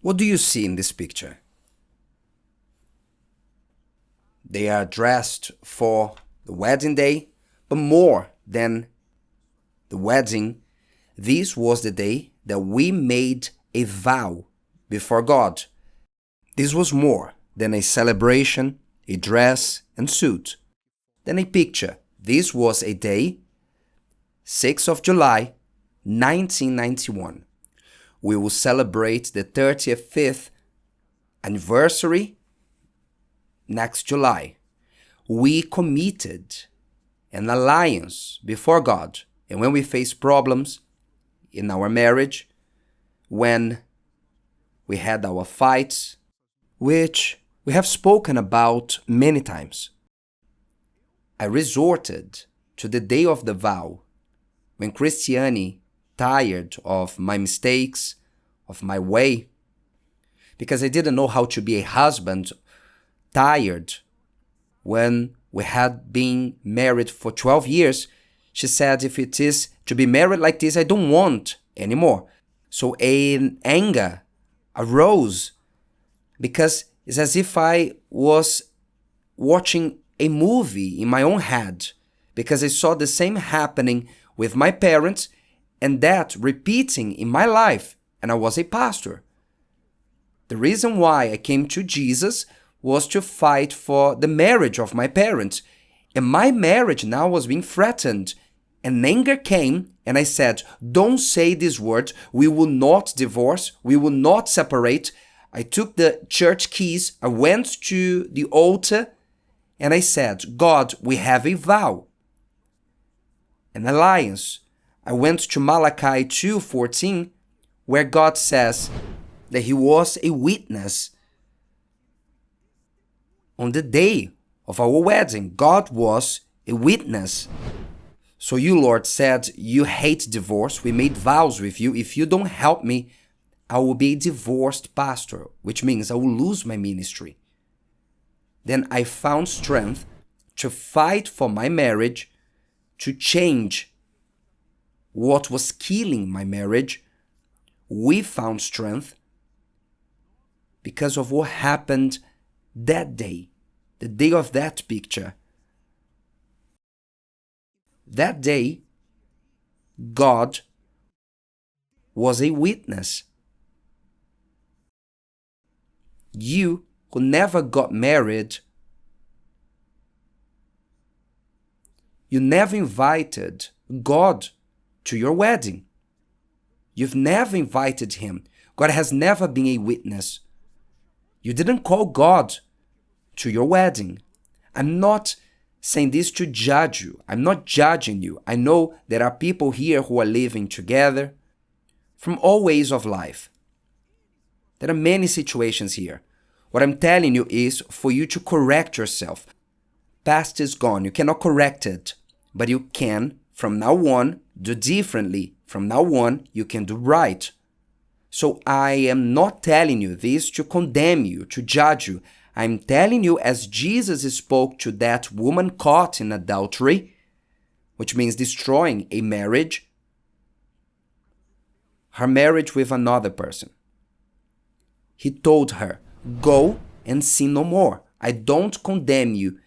What do you see in this picture? They are dressed for the wedding day, but more than the wedding, this was the day that we made a vow before God. This was more than a celebration, a dress and suit, than a picture. This was a day, 6th of July, 1991. We will celebrate the 35th anniversary next July. We committed an alliance before God. And when we face problems in our marriage, when we had our fights, which we have spoken about many times, I resorted to the day of the vow when Christiane, tired of my mistakes, of my way, because I didn't know how to be a husband, tired when we had been married for 12 years, she said, if it is to be married like this, I don't want anymore. So an anger arose because it's as if I was watching a movie in my own head, because I saw the same happening with my parents and that repeating in my life, and I was a pastor. The reason why I came to Jesus was to fight for the marriage of my parents, and my marriage now was being threatened. And anger came, and I said, don't say these words, we will not divorce, we will not separate. I took the church keys, I went to the altar, and I said, God, we have a vow, an alliance. I went to Malachi 2:14, where God says that He was a witness. On the day of our wedding, God was a witness. So you, Lord, said you hate divorce. We made vows with you. If you don't help me, I will be a divorced pastor, which means I will lose my ministry. Then I found strength to fight for my marriage, to change what was killing my marriage. We found strength because of what happened that day, the day of that picture. That day, God was a witness. You who never got married, you never invited God to your wedding. You've never invited Him. God has never been a witness. You didn't call God to your wedding. I'm not saying this to judge you. I'm not judging you. I know there are people here who are living together from all ways of life. There are many situations here. What I'm telling you is for you to correct yourself. Past is gone. You cannot correct it, but you can, from now on, do differently. From now on, you can do right. So I am not telling you this to condemn you, to judge you. I'm telling you as Jesus spoke to that woman caught in adultery, which means destroying a marriage, her marriage with another person. He told her, go and sin no more. I don't condemn you.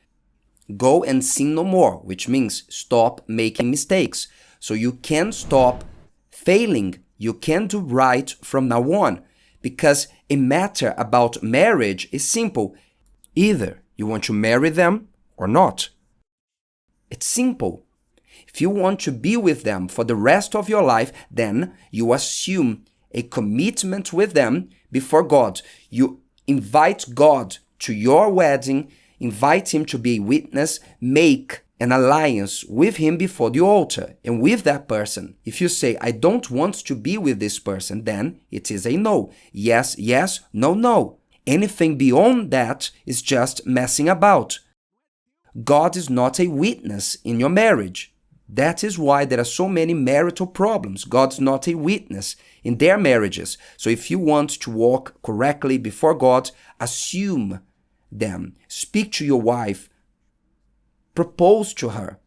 Go and sin no more, which means stop making mistakes. So you can stop failing. You can do right from now on. Because a matter about marriage is simple. Either you want to marry them or not. It's simple. If you want to be with them for the rest of your life, then you assume a commitment with them before God. You invite God to your wedding, invite Him to be a witness, make an alliance with Him before the altar and with that person. If you say, I don't want to be with this person, then it is a no. Yes, yes, no, no. Anything beyond that is just messing about. God is not a witness in your marriage. That is why there are so many marital problems. God's not a witness in their marriages. So if you want to walk correctly before God, assume them. Speak to your wife. Propose to her.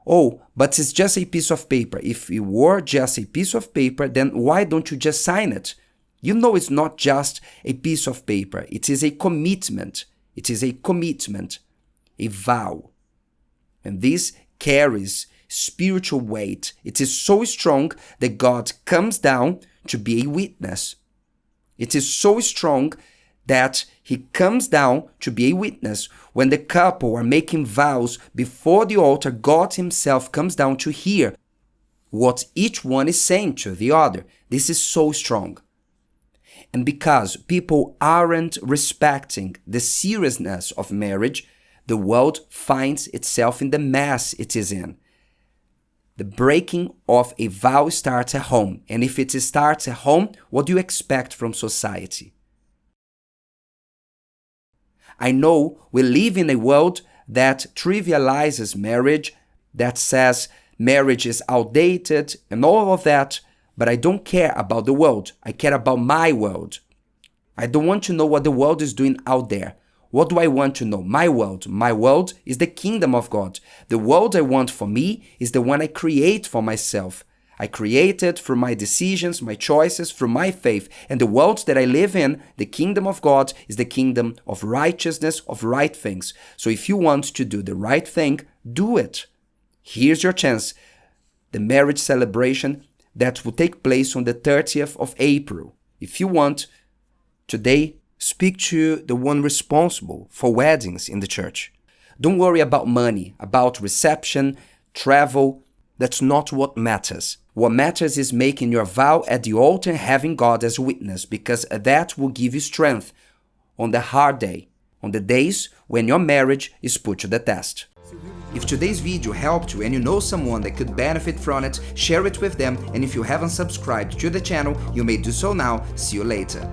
Oh, but it's just a piece of paper. If it were just a piece of paper, then why don't you just sign it? You know it's not just a piece of paper. It is a commitment. It is a commitment, a vow. And this carries spiritual weight. It is so strong that God comes down to be a witness. It is so strong that he comes down to be a witness. When the couple are making vows before the altar, God himself comes down to hear what each one is saying to the other. This is so strong. And because people aren't respecting the seriousness of marriage, the world finds itself in the mess it is in. The breaking of a vow starts at home. And if it starts at home, what do you expect from society? I know we live in a world that trivializes marriage, that says marriage is outdated and all of that, but I don't care about the world. I care about my world. I don't want to know what the world is doing out there. What do I want to know? My world. My world is the kingdom of God. The world I want for me is the one I create for myself. I create it through my decisions, my choices, through my faith. And the world that I live in, the kingdom of God, is the kingdom of righteousness, of right things. So if you want to do the right thing, do it. Here's your chance. The marriage celebration that will take place on the 30th of April. If you want, today, speak to the one responsible for weddings in the church. Don't worry about money, about reception, travel. That's not what matters. What matters is making your vow at the altar and having God as a witness, because that will give you strength on the hard day, on the days when your marriage is put to the test. If today's video helped you and you know someone that could benefit from it, share it with them. And if you haven't subscribed to the channel, you may do so now. See you later.